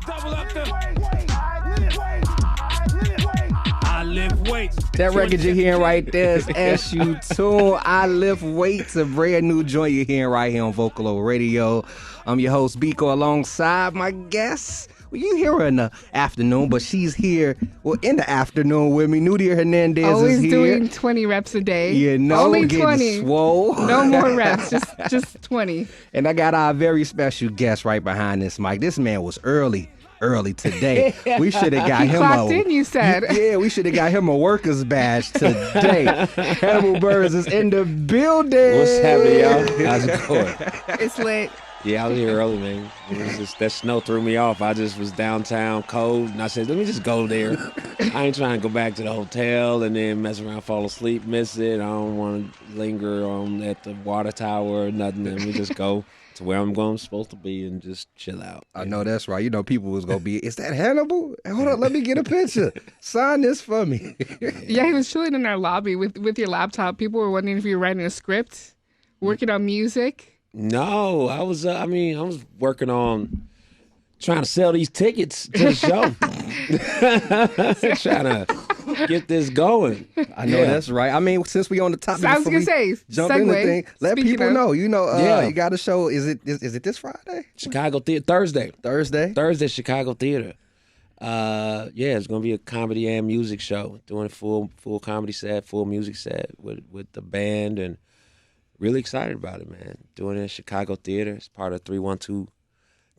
Double up the. I lift weights. That record you're hearing right there is Eshu Tune. I Lift Weights, a brand new joint you're hearing right here on Vocalo Radio. I'm your host, Bekoe, alongside my guest. Well, you hear her in the afternoon, but she's here, in the afternoon with me. Nudia Hernandez Always is here. doing 20 reps a day. You know, only getting 20. swole. No more reps, just 20. And I got our very special guest right behind this mic. This man was early today. We should have got him clocked in, you said. Yeah, we should have got him a worker's badge today. Hannibal Buress is in the building. What's happening, y'all? How's it going? It's lit. Yeah, I was here early, man. It was just, that snow threw me off. I just was downtown cold, and I said, let me just go there. I ain't trying to go back to the hotel and then mess around, fall asleep, miss it. I don't want to linger on at the water tower or nothing. Let me just go to where I'm supposed to be and just chill out. I know that's right. You know, people was going to be, is that Hannibal? Hold on, let me get a picture. Sign this for me. Yeah, he was chilling in our lobby with your laptop. People were wondering if you were writing a script, working on music. No, I was working on trying to sell these tickets to the show. Trying to get this going. I know that's right. I mean, since we on the topic, I was gonna say, jump in the thing, let people know. You know, yeah. You got a show. Is it this Friday? Chicago Theater Thursday, Chicago Theater. Yeah, it's gonna be a comedy and music show. Doing a full comedy set, full music set with the band, and really excited about it, man. Doing it in Chicago Theater. It's part of 312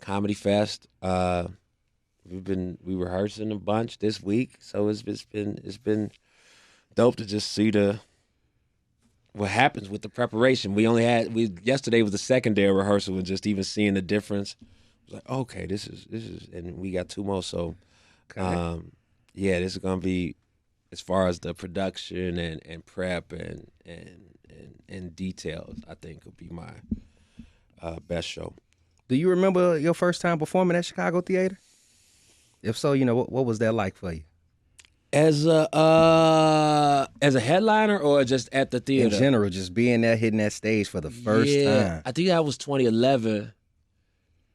Comedy Fest. We rehearsing a bunch this week, so it's been dope to just see what happens with the preparation. Yesterday was the second day of rehearsal, and just even seeing the difference. I was like, okay, this is, and we got two more. So, okay. Yeah, this is gonna be, as far as the production and prep and details, I think will be my best show. Do you remember your first time performing at Chicago Theater? If so, you know, what was that like for you? As a headliner or just at the theater? In general, just being there, hitting that stage for the first time. I think that was 2011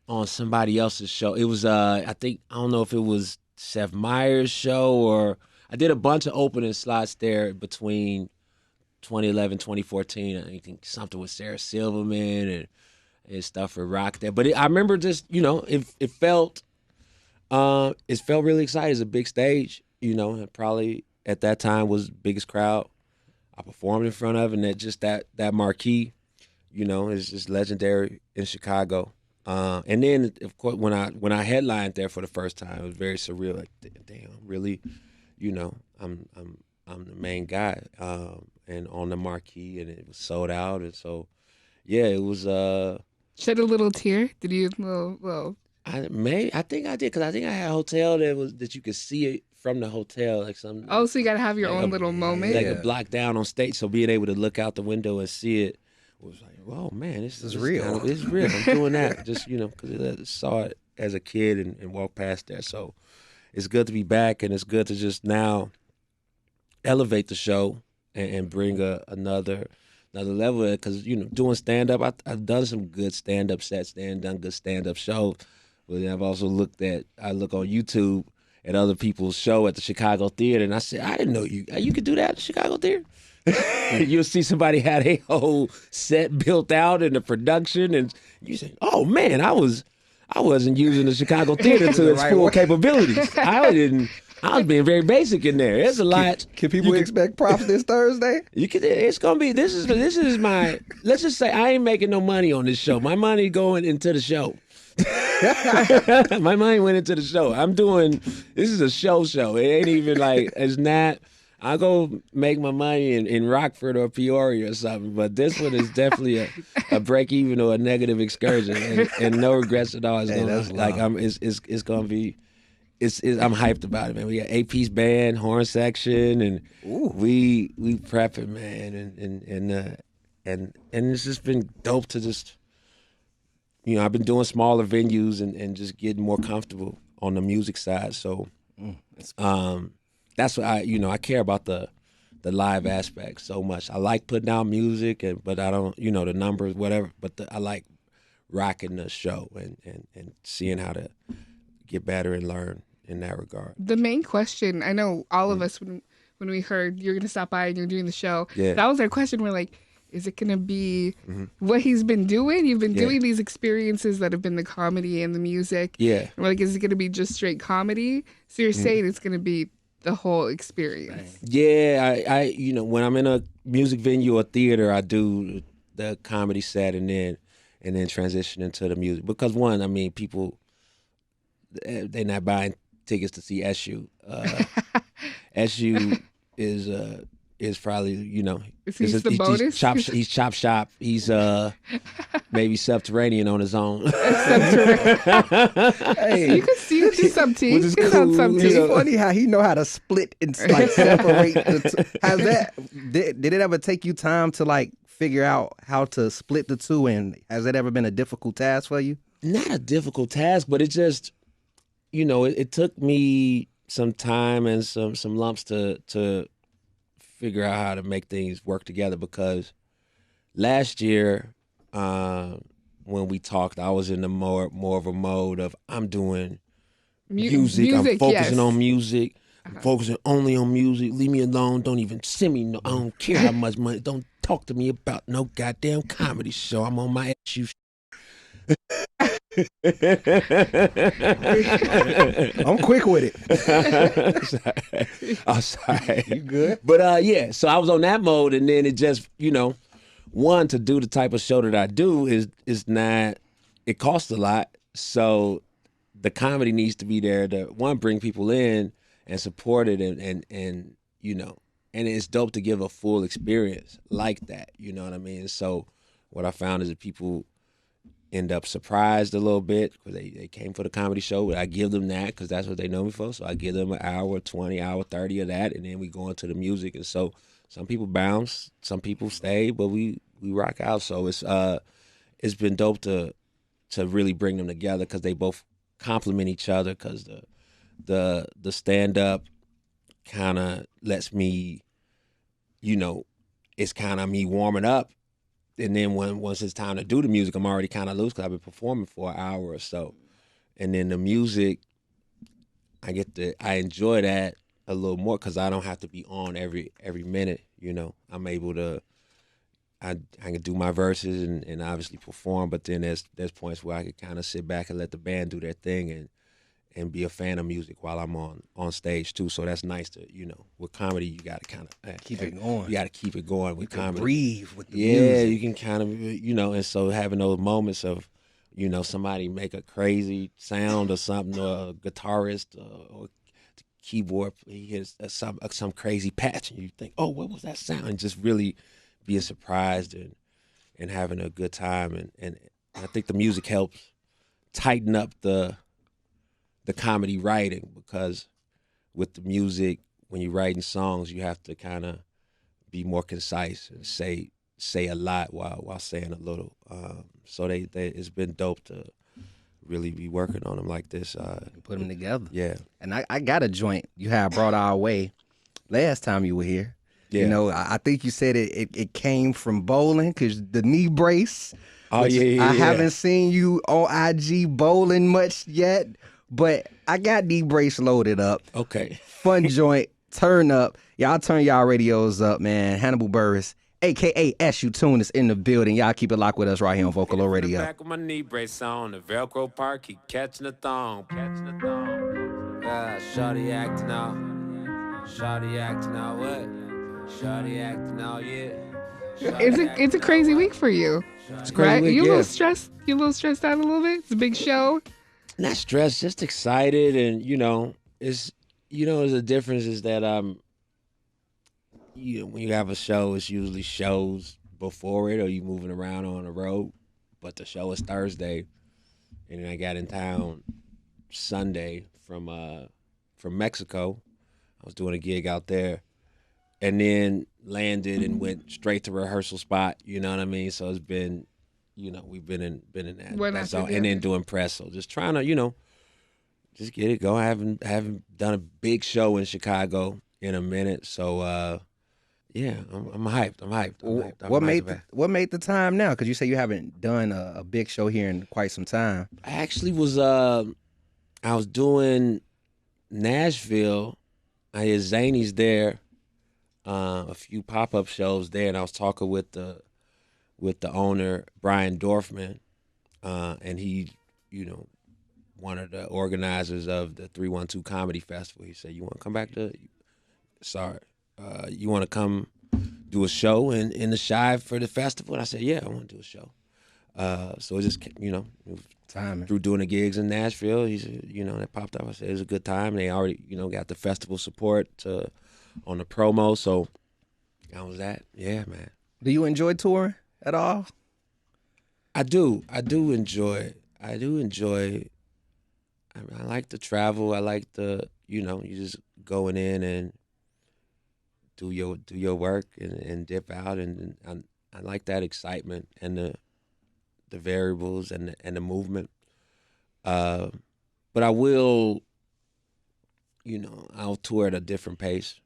on somebody else's show. It was, I don't know if it was Seth Meyers' show, or I did a bunch of opening slots there between 2011, 2014. I think something with Sarah Silverman and stuff for Rock there. But I remember just, you know, it felt really exciting. It's a big stage, you know, and probably at that time was the biggest crowd I performed in front of, and that marquee, you know, is just legendary in Chicago. And then, of course, when I headlined there for the first time, it was very surreal. Like, damn, really, you know, I'm the main guy, and on the marquee, and it was sold out, and so, yeah, it was. Shed a little tear? Did you? Well. I think I did, because I think I had a hotel that you could see it from the hotel, like some. Oh, so you got to have your own little moment. Like a block down on stage, so being able to look out the window and see it was like, oh man, this is real. It's real. I'm doing that just, you know, because I saw it as a kid and walked past there. So it's good to be back, and it's good to just now elevate the show and bring another level, because, you know, doing stand-up, I've done some good stand-up sets there and done good stand-up shows, but then I've also look on YouTube at other people's show at the Chicago Theater, and I said, I didn't know you could do that at the Chicago Theater. You'll see somebody had a whole set built out in the production, and you say, oh man, I wasn't using the Chicago Theater to its full capabilities. I was being very basic in there. There's a lot. Can people expect props this Thursday? It's gonna be. This is my. Let's just say I ain't making no money on this show. My money going into the show. My money went into the show. This is a show. It ain't even like, it's not. I'll go make my money in Rockford or Peoria or something. But this one is definitely a break even or a negative excursion, and no regrets at all. It's gonna be. I'm hyped about it, man. We got 8-piece band, horn section, and we prepping, man, and it's just been dope to just, you know, I've been doing smaller venues and just getting more comfortable on the music side. So that's what I care about the live aspect so much. I like putting out music, but I don't, you know, the numbers, whatever. But I like rocking the show and seeing how to get better and learn in that regard. The main question, I know all of us when we heard you're going to stop by and you're doing the show, Yeah. that was our question. We're like, is it going to be what he's been doing? You've been doing these experiences that have been the comedy and the music. Yeah. And we're like, is it going to be just straight comedy? So you're saying it's going to be the whole experience. Yeah, I when I'm in a music venue or theater, I do the comedy set and then transition into the music. Because one, I mean, people, they're not buying tickets to see Eshu. Eshu is probably, He's the bonus? He's chop shop. He's maybe subterranean on his own. Hey, You could do some tea. Which is You could have cool, some it's tea. funny how he know how to split and like separate. Did it ever take you time to like figure out how to split the two? And has that ever been a difficult task for you? Not a difficult task, but it just, it took me some time and some lumps to figure out how to make things work together, because last year when we talked, I was in the more of a mode of I'm doing music. I'm focusing on music. I'm focusing only on music. Leave me alone. Don't even send me I don't care how much money. Don't talk to me about no goddamn comedy show. I'm on my Eshu. I'm quick with it. I'm sorry. You good? But yeah, so I was on that mode, and then it just, one, to do the type of show that I do is not, it costs a lot. So the comedy needs to be there to, one, bring people in and support it, and and it's dope to give a full experience like that. You know what I mean? So what I found is that people end up surprised a little bit because they came for the comedy show, but I give them that because that's what they know me for. So I give them an hour, 20, hour 30 of that, and then we go into the music. And so some people bounce, some people stay, but we rock out. So it's been dope to really bring them together because they both complement each other, because the stand up kind of lets me, it's kind of me warming up. And then once it's time to do the music, I'm already kind of loose because I've been performing for an hour or so. And then the music, I enjoy that a little more because I don't have to be on every minute. I'm able to, I can do my verses and obviously perform, but then there's points where I can kind of sit back and let the band do their thing and be a fan of music while I'm on stage too. So that's nice to, with comedy, you got to kind of Keep it going. You got to keep it going with comedy. Breathe with the Yeah, music. you can kind of, and so having those moments of, somebody make a crazy sound or something, or a guitarist or keyboard, he hits some crazy patch, and you think, oh, what was that sound? And just really being surprised and having a good time. And I think the music helps tighten up the comedy writing, because with the music, when you're writing songs, you have to kind of be more concise and say a lot while saying a little. So it's been dope to really be working on them like this. Put them together. Yeah. And I got a joint you had brought our way last time you were here. Yeah. I think you said it came from bowling, because the knee brace. Oh, yeah. I haven't seen you on IG bowling much yet, but I got knee brace loaded up. Okay. Fun joint. Turn up. Y'all turn y'all radios up, man. Hannibal Buress, a.k.a. Eshu Tune, is in the building. Y'all keep it locked with us right here on Vocalo Radio. Back with my knee brace on, the Velcro part keep catching the thong. Shawty acting out. What? Shawty acting out, yeah. It's a crazy week for you. It's a crazy Right? week, You a yeah. little stressed? You a little stressed out a little bit? It's a big show. Not stressed, just excited, and it's the difference is that when you have a show, it's usually shows before it, or you moving around on the road, but the show is Thursday, and then I got in town Sunday from Mexico. I was doing a gig out there, and then landed and went straight to rehearsal spot. You know what I mean? So it's been, we've been in that. One That's after all, the and then other. doing press. So just trying to, just get it going. I haven't done a big show in Chicago in a minute. So yeah, I'm hyped. I'm hyped. What made the time now? Because you say you haven't done a big show here in quite some time. I actually was I was doing Nashville. I had Zany's there, a few pop-up shows there, and I was talking with the owner, Brian Dorfman, and he, one of the organizers of the 312 Comedy Festival. He said, "You want to come back to? You want to come do a show in the Shy for the festival?" And I said, "Yeah, I want to do a show." So it just, Timing. through doing the gigs in Nashville, he said, that popped up. I said it was a good time. They already, got the festival support on the promo. So that was that. Yeah, man. Do you enjoy touring at all? I do enjoy it. I like to travel. I like the, you just going in and do your work and dip out, and I like that excitement and the variables and the movement. But I will, I'll tour at a different pace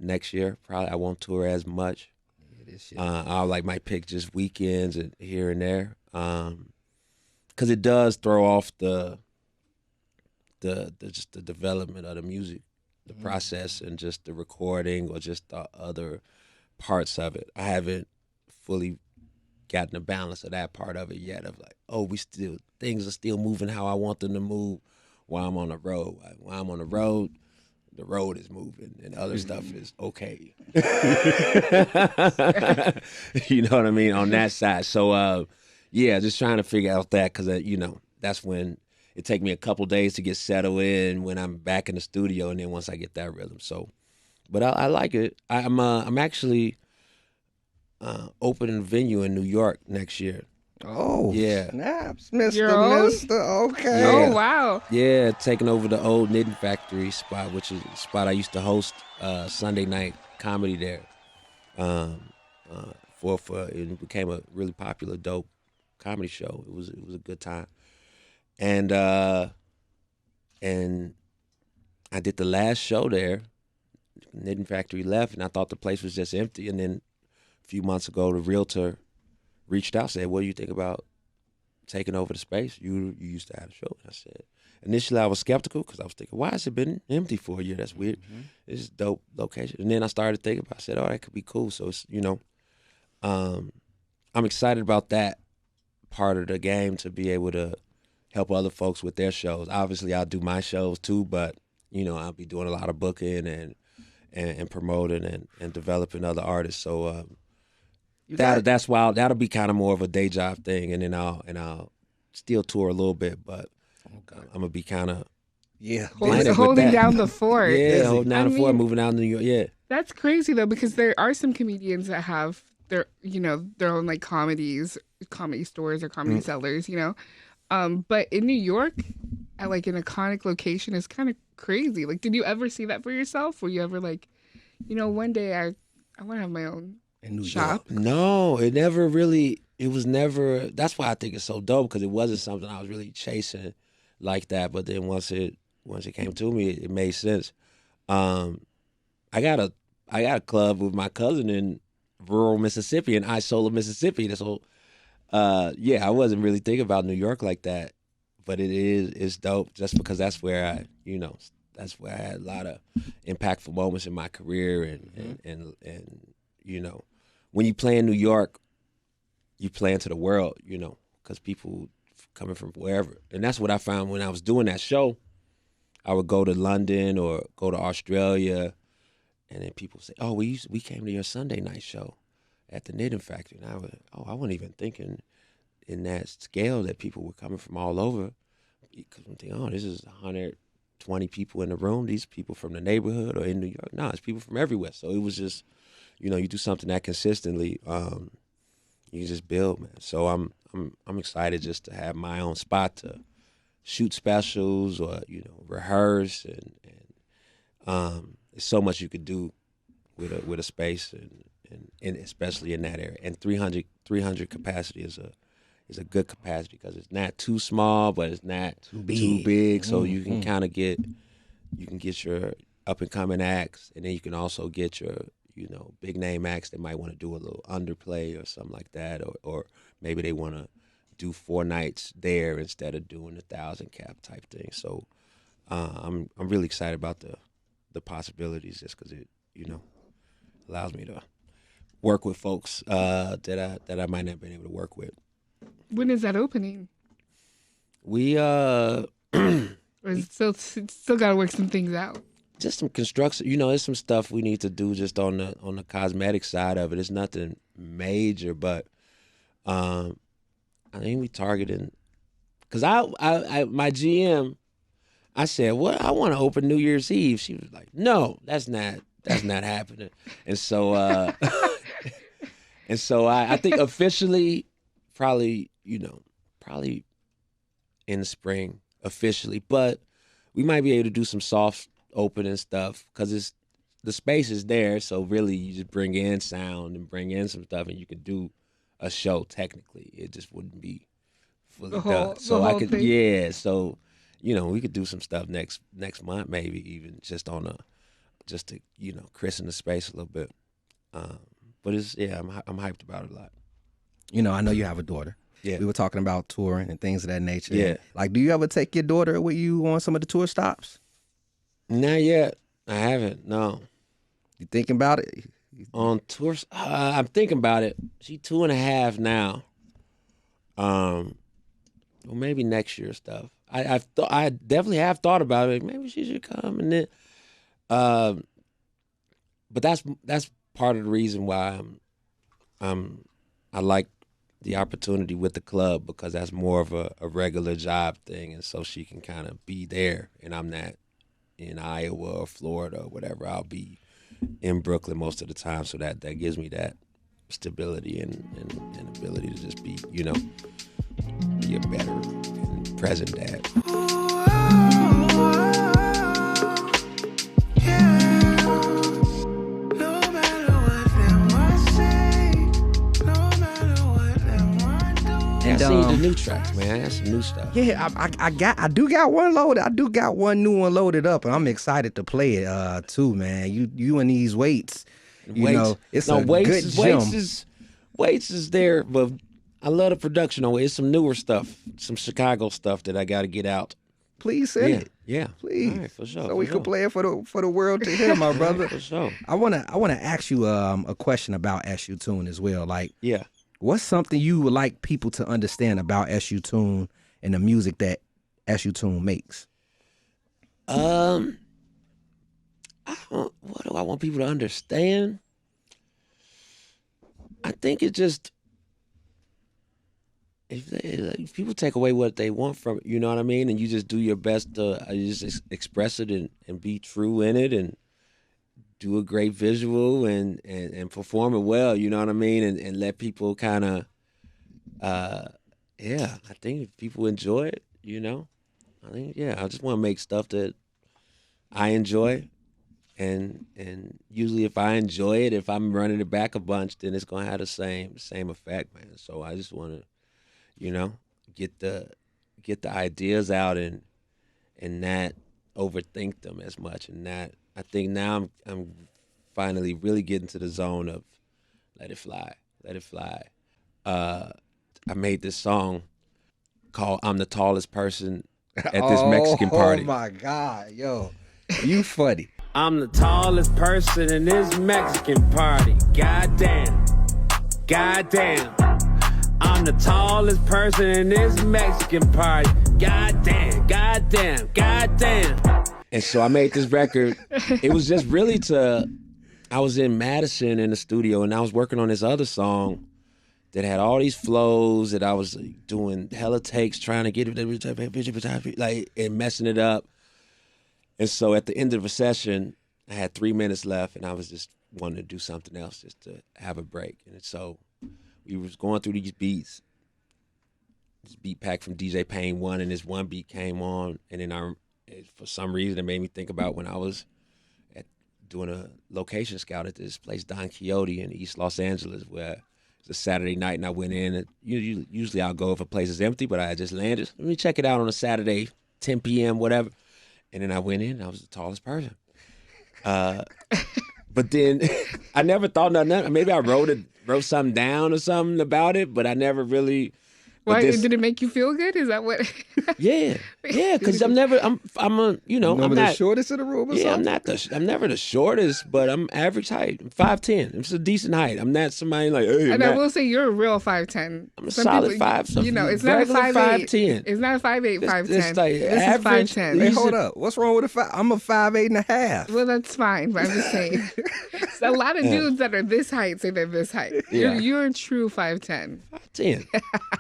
next year. Probably I won't tour as much. This year. I might pick just weekends and here and there, because it does throw off the just the development of the music, the process, and just the recording or just the other parts of it. I haven't fully gotten the balance of that part of it yet. Of like, things are still moving how I want them to move while I'm on the road. While I'm on the road is moving and other stuff is okay. You know what I mean? On that side. So, just trying to figure out that, because, that's when it take me a couple days to get settled in when I'm back in the studio, and then once I get that rhythm. So, but I like it. I'm actually opening a venue in New York next year. Oh, yeah. Snaps, Mr. Your own? Mister. Okay. Yeah. Oh, wow. Yeah, taking over the old Knitting Factory spot, which is a spot I used to host Sunday night comedy there. For it became a really popular, dope comedy show. It was a good time, and I did the last show there. Knitting Factory left, and I thought the place was just empty. And then a few months ago, the realtor reached out, said, "What do you think about taking over the space? You used to have a show." And I said, initially I was skeptical because I was thinking, why has it been empty for a year? That's weird. This is a dope location. And then I started thinking about it. I said, that could be cool. So it's, I'm excited about that part of the game, to be able to help other folks with their shows. Obviously I'll do my shows too, but I'll be doing a lot of booking and promoting and developing other artists. So that's why that'll be kind of more of a day job thing, and then I'll still tour a little bit, but I'm gonna be kind of holding down the fort. Holding down the fort, moving out to New York. Yeah, that's crazy though, because there are some comedians that have their own like comedy stores or comedy sellers, but in New York, at like an iconic location is kind of crazy. Like, did you ever see that for yourself? Were you ever like, one day I want to have my own shop? No, it never really. It was never. That's why I think it's so dope, because it wasn't something I was really chasing like that. But then once it came to me, it made sense. I got a club with my cousin in rural Mississippi, in Isola, Mississippi. So I wasn't really thinking about New York like that, but it's dope just because that's where I had a lot of impactful moments in my career, and when you play in New York, you play into the world, because people coming from wherever. And that's what I found when I was doing that show. I would go to London or go to Australia, and then people say, "Oh, we came to your Sunday night show at the Knitting Factory." And I wasn't even thinking in that scale that people were coming from all over. Because I'm thinking, this is 120 people in the room. These people from the neighborhood or in New York. No, it's people from everywhere. So it was just, you do something that consistently, you just build, man. So I'm excited just to have my own spot to shoot specials or rehearse, and there's so much you could do with a space, and especially in that area. And 300 capacity is a good capacity, because it's not too small, but it's not too big. So you can kind of get your up and coming acts, and then you can also get your big name acts that might want to do a little underplay or something like that, or maybe they want to do 4 nights there instead of doing 1,000 cap type thing. So I'm really excited about the possibilities, just because it allows me to work with folks that I might not have been able to work with. When is that opening? We Or is it still got to work some things out? just some construction. There's some stuff we need to do just on the cosmetic side of it. It's nothing major, but I think we targeting, because I my GM, I said, "What? I want to open New Year's Eve." She was like, "No, that's not happening." And so I think officially, probably in the spring officially, but we might be able to do some soft opening stuff because the space is there. So really, you just bring in sound and bring in some stuff, and you can do a show. Technically, it just wouldn't be fully done. So I could, thing. So we could do some stuff next month, maybe even just to christen the space a little bit. But I'm hyped about it a lot. I know you have a daughter. Yeah. We were talking about touring and things of that nature. Yeah. Like, do you ever take your daughter with you on some of the tour stops? Not yet. I haven't. No. You thinking about it? On tours, I'm thinking about it. She's 2.5 now. Well, maybe next year stuff. I definitely have thought about it. Maybe she should come, and then, but that's part of the reason why I like the opportunity with the club, because that's more of a regular job thing, and so she can kind of be there, and I'm not in Iowa or Florida or whatever. I'll be in Brooklyn most of the time, so that gives me that stability and ability to just be a better and present dad. And I see the new tracks, man. That's some new stuff. Yeah, I do got one loaded. I do got one new one loaded up, and I'm excited to play it too, man. You and these weights, it's a good gem. Weights is there, but I love the production on it. It's some newer stuff, some Chicago stuff that I got to get out. Please send it. Yeah, Please. All right, for sure. So we can play it for the world to hear, my brother. For sure. I wanna ask you a question about Eshu Tune as well. Like, Yeah. what's something you would like people to understand about Eshu Tune and the music that Eshu Tune makes? What do I want people to understand? I think it just, if people take away what they want from it, you know what I mean, and you just do your best to just express it and be true in it and do a great visual and perform it well, you know what I mean, and let people kind of, I think if people enjoy it, I just want to make stuff that I enjoy, and usually if I enjoy it, if I'm running it back a bunch, then it's gonna have the same effect, man. So I just want to, get the ideas out and not overthink them as much, and not. I think now I'm finally really getting to the zone of let it fly. I made this song called "I'm the Tallest Person at This Mexican Party." Oh my God, yo, you funny. I'm the tallest person in this Mexican party. Goddamn. I'm the tallest person in this Mexican party. Goddamn. And so I made this record. It was just really I was in Madison in the studio, and I was working on this other song that had all these flows that I was doing hella takes, trying to get it, like, and messing it up. And so at the end of the session, I had 3 minutes left, and I was just wanting to do something else just to have a break. And so we was going through these beats. This beat pack from DJ Payne 1, and this one beat came on, and then for some reason it made me think about when I was doing a location scout at this place, Don Quixote in East Los Angeles, where it's a Saturday night, and I went in. And usually I'll go if a place is empty, but I just landed. Let me check it out on a Saturday, 10 p.m., whatever. And then I went in, and I was the tallest person. But then I never thought nothing. Maybe I wrote something down or something about it, but I never really Why did it make you feel good? Is that what? Yeah, because I'm a, you know, I'm the not shortest in the room or something? I'm never the shortest, but I'm average height. I'm 5'10". It's a decent height. I'm not somebody like, hey. And I will say you're a real 5'10". I'm a solid 5. You know, it's not a 5'8". It's not a 5'8", 5'10". It's like this average. is 5'10". Hey, hold up. What's wrong with a 5? I'm a 5'8.5". Well, that's fine, but I'm just saying. A lot of dudes that are this height say they're this height. Yeah. You're a true 5'10". 5'10".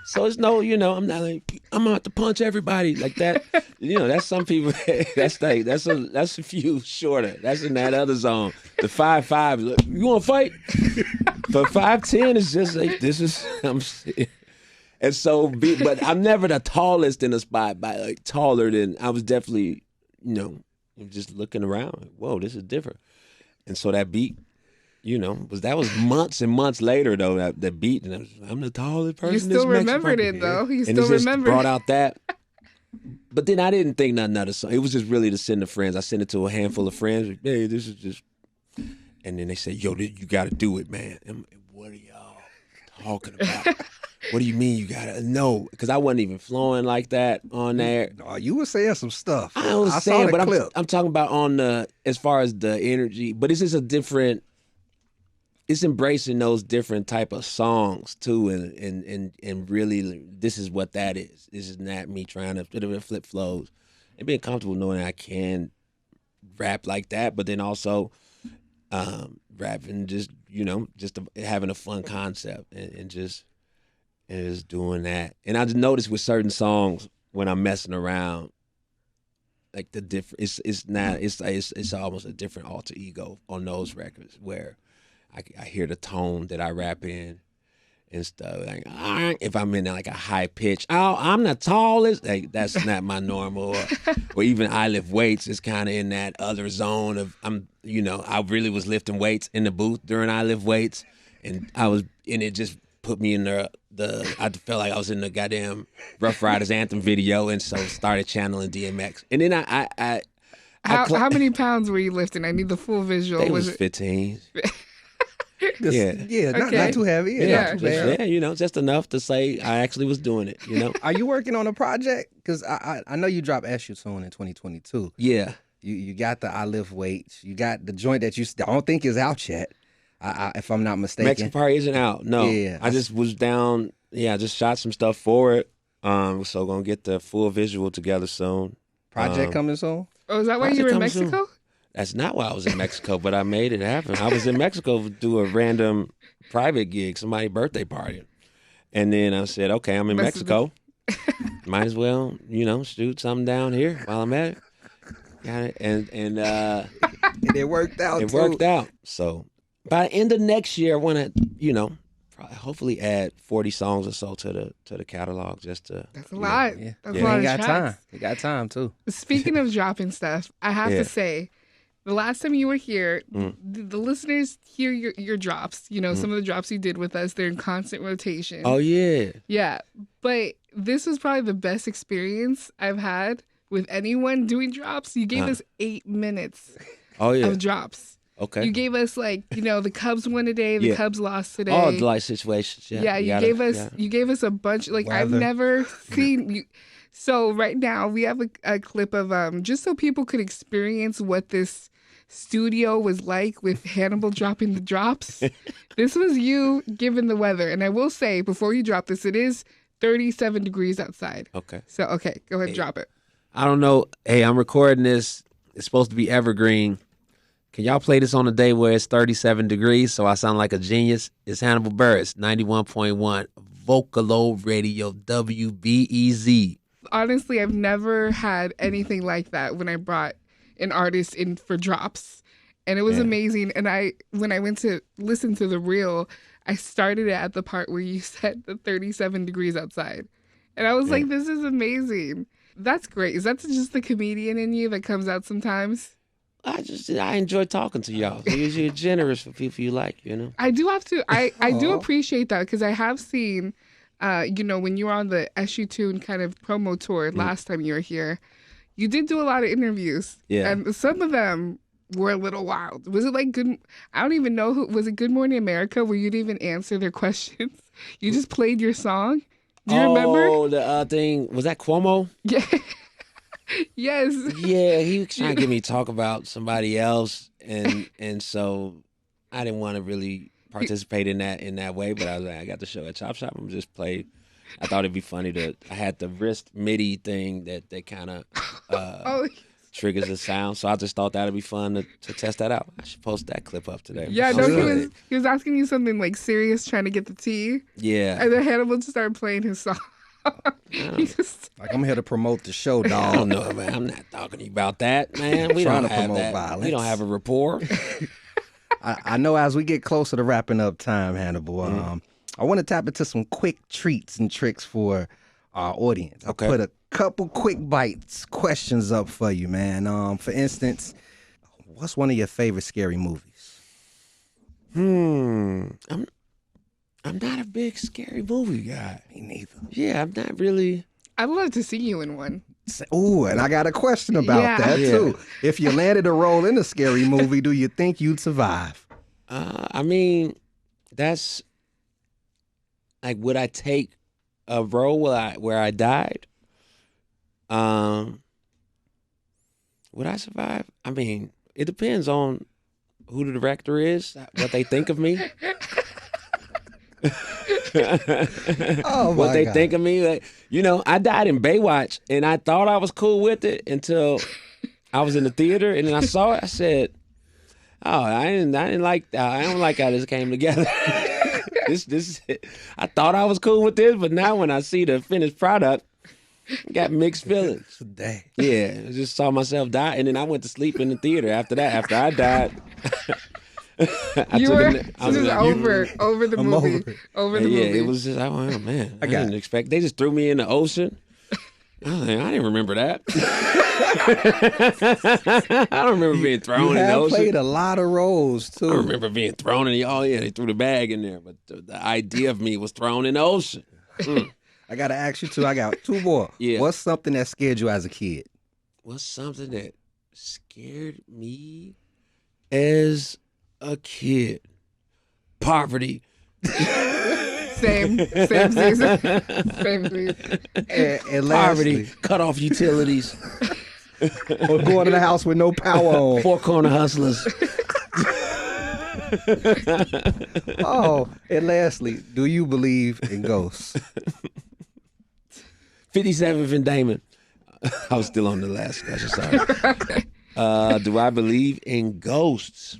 So it's no, you know, I'm not like, I'm out to punch everybody like that. You know, that's some people. That's a few shorter. That's in that other zone. The 5'5", you want to fight? But 5'10" is just like, this is. And so, but I'm never the tallest in a spot. By like taller than I was definitely, you know, just looking around. Like, whoa, this is different. And so that beat. You know, that was months and months later though. That beat, and I'm the tallest person. You still remembered it though. You still remember. Brought out that. But then I didn't think nothing of the song. It was just really to send to friends. I sent it to a handful of friends. Like, hey, this is just. And then they said, "Yo, you got to do it, man." And what are y'all talking about? What do you mean you gotta know? Because I wasn't even flowing like that on there. Oh, you were saying some stuff. I was saying, but I'm talking about on the as far as the energy. But it's just a different. It's embracing those different type of songs too, and really, this is what that is. This is not me trying to flip flows, and being comfortable knowing I can rap like that, but then also rapping just having a fun concept and just doing that. And I just noticed with certain songs when I'm messing around, like the different. It's almost a different alter ego on those records where. I hear the tone that I rap in and stuff. Like, if I'm in like a high pitch, I'm the tallest. Like, that's not my normal. Or even I lift weights is kind of in that other zone of I really was lifting weights in the booth during I lift weights, and it just put me in I felt like I was in the goddamn Rough Riders anthem video, and so started channeling DMX. And then How many pounds were you lifting? I need the full visual. It was 15. Not too heavy. Yeah, not too bad. Yeah, just enough to say I actually was doing it. Are you working on a project? Because I know you dropped Eshu Tune in 2022. Yeah. You got the I Lift Weights. You got the joint that I don't think is out yet. If I'm not mistaken. Mexican Party isn't out. No. Yeah. I just was down. Yeah, I just shot some stuff for it. So gonna get the full visual together soon. Project coming soon. Oh, is that why you were in Mexico? Soon. That's not why I was in Mexico, but I made it happen. I was in Mexico to do a random private gig, somebody's birthday party. And then I said, okay, I'm in Mexico. Might as well, shoot something down here while I'm at it. Got it. And it worked out. It worked out. So by the end of next year, I want to, hopefully add 40 songs or so to the catalog just to. That's a lot. Yeah. That's a lot of got tracks. time. You got time too. Speaking of dropping stuff, I have to say, the last time you were here, the listeners hear your drops. Some of the drops you did with us, they're in constant rotation. Oh, yeah. Yeah. But this was probably the best experience I've had with anyone doing drops. You gave us 8 minutes of drops. Okay. You gave us the Cubs won today, the Cubs lost today. All the life situations. Yeah. You gave us a bunch. Like, I've never seen you. So right now we have a clip of just so people could experience what this studio was like with Hannibal dropping the drops. This was you given the weather. And I will say, before you drop this, it is 37 degrees outside. Okay. So, okay, go ahead, drop it. I don't know. Hey, I'm recording this. It's supposed to be evergreen. Can y'all play this on a day where it's 37 degrees so I sound like a genius? It's Hannibal Buress, 91.1, Vocalo Radio, WBEZ. Honestly, I've never had anything like that when I brought an artist in for drops. And it was amazing. And when I went to listen to the reel, I started it at the part where you said the 37 degrees outside. And I was like, this is amazing. That's great. Is that just the comedian in you that comes out sometimes? I enjoy talking to y'all. You're generous for people you like, I do have to. I do appreciate that because I have seen, when you were on the Eshu Tune kind of promo tour last time you were here, you did do a lot of interviews. Yeah. And some of them were a little wild. Was it like good? I don't even know was it Good Morning America where you didn't even answer their questions? You just played your song? Do you remember? Oh, the thing, was that Cuomo? Yeah. Yes. Yeah, he was trying to get me to talk about somebody else, and so I didn't want to really participate in that way. But I was like, I got the show at Chop Shop. I'm just play. I thought it'd be funny I had the wrist MIDI thing that kind of triggers the sound. So I just thought that'd be fun to test that out. I should post that clip up today. Yeah, no, he was asking you something like serious, trying to get the tea. Yeah. And then Hannibal just started playing his song. He just Like, I'm here to promote the show, dog. I don't know, man. I'm not talking to you about that, man. We Trying don't to have promote that. violence. We don't have a rapport. I know as we get closer to wrapping up time, Hannibal, I want to tap into some quick treats and tricks for our audience. Okay. I put a couple quick bites questions up for you, man. For instance, what's one of your favorite scary movies? I'm not a big scary movie guy. Me neither. Yeah, I'm not really. I'd love to see you in one. Ooh, and I got a question about that too. If you landed a role in a scary movie, do you think you'd survive? I mean, that's like, would I take a role where I died? Would I survive? I mean, it depends on who the director is, what they think of me. Oh, what they God. think of me. Like, I died in Baywatch, and I thought I was cool with it until I was in the theater, and then I saw it. I said, "Oh, I don't like how this came together." this I thought I was cool with this, but now when I see the finished product, I got mixed feelings. Dang. Yeah, I just saw myself die, and then I went to sleep in the theater after that. After I died. You were just over the I'm movie. Over the movie. Yeah, it was just, oh man, I didn't expect. They just threw me in the ocean. I was like, I didn't remember that. I don't remember being thrown in the You ocean. played a lot of roles too. I remember being thrown in the. Oh yeah, they threw the bag in there, but the idea of me was thrown in the ocean. I gotta ask you too. I got two more. Yeah. What's something that scared you as a kid? What's something that scared me as a kid? Poverty. Same season. Same season. And Poverty. lastly, Cut off utilities. or going to the house with no power on. Four corner hustlers. Oh, and lastly, do you believe in ghosts? 57th and Damon. I was still on the last question, sorry. Do I believe in ghosts?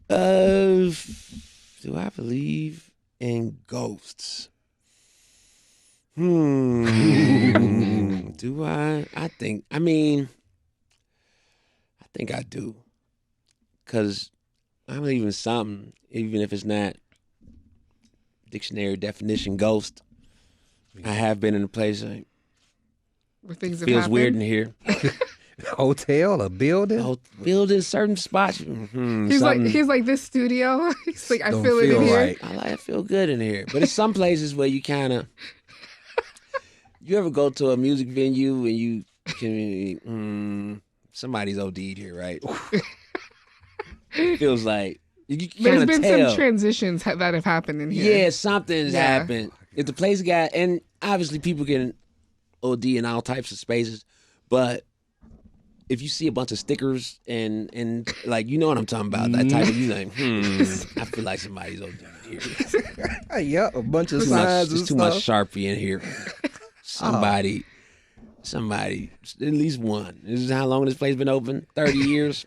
Do I believe in ghosts? Do I? I think I do. Because I believe in something, even if it's not dictionary definition ghost. I have been in a place like, Where things have feels happened. weird in here. Hotel, a building? Oh, building certain spots. He's like this studio. He's like, I Don't feel it in feel here. right. I feel good in here. But it's some places where you kind of, you ever go to a music venue and you can, somebody's OD'd here, right? It feels like, you There's kind of been tell. some transitions that have happened in here. Yeah, something's happened. If the place got, and obviously people can OD in all types of spaces, but if you see a bunch of stickers and like, you know what I'm talking about, that type of, you like, I feel like somebody's OD here. Yeah, a bunch of Too much, signs there's and too stuff. much Sharpie in here. Somebody, at least one. This is how long this place been open? 30 years?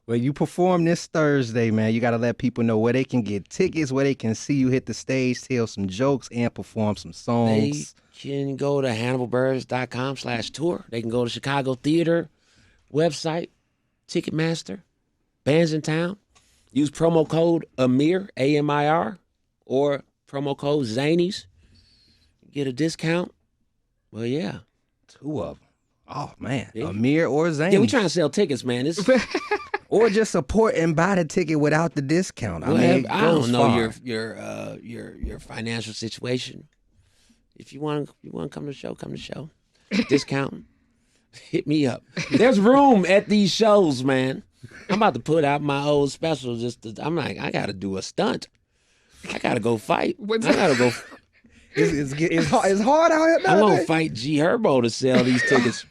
Well, you perform this Thursday, man. You got to let people know where they can get tickets, where they can see you hit the stage, tell some jokes, and perform some They songs. can go to HannibalBuress.com/tour. They can go to Chicago Theater website, Ticketmaster, bands in town. Use promo code Amir, AMIR, or promo code Zanies. Get a discount. Well, yeah. Two of them. Oh, man. Yeah. Amir or Zane. Yeah, we trying to sell tickets, man. It's, Or just support and buy the ticket without the discount. I mean, it I goes don't know far. your financial situation. If you want to come to the show, come to the show. Discount. Hit me up. There's room at these shows, man. I'm about to put out my old special. I'm like, I got to do a stunt. I got to go fight. What's I got to go. It's hard out here I'm gonna nowadays. fight G Herbo to sell these tickets.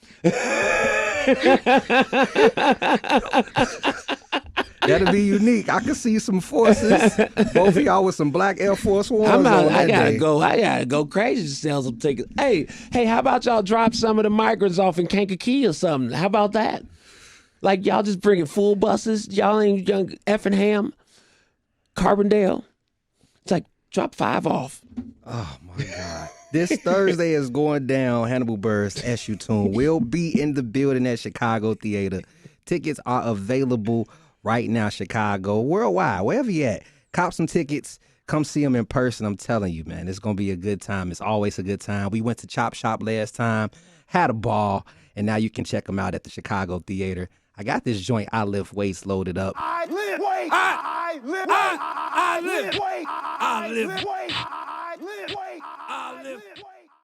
That'll be unique. I can see some forces. Both of y'all with some black Air Force Ones. I gotta go crazy to sell some tickets. Hey, how about y'all drop some of the migrants off in Kankakee or something? How about that? Like y'all just bringing full buses. Y'all ain't young Effingham, Carbondale. It's like drop 5 off. Oh my God. This Thursday is going down. Hannibal Buress, Eshu Tune will be in the building at Chicago Theater. Tickets are available right now, Chicago, worldwide, wherever you at. Cop some tickets. Come see them in person. I'm telling you, man, it's going to be a good time. It's always a good time. We went to Chop Shop last time, had a ball, and now you can check them out at the Chicago Theater. I got this joint, I Lift Weights, loaded up. I lift weights. I lift weights. I lift weights. I lift weights. I lift weights. I lift weights.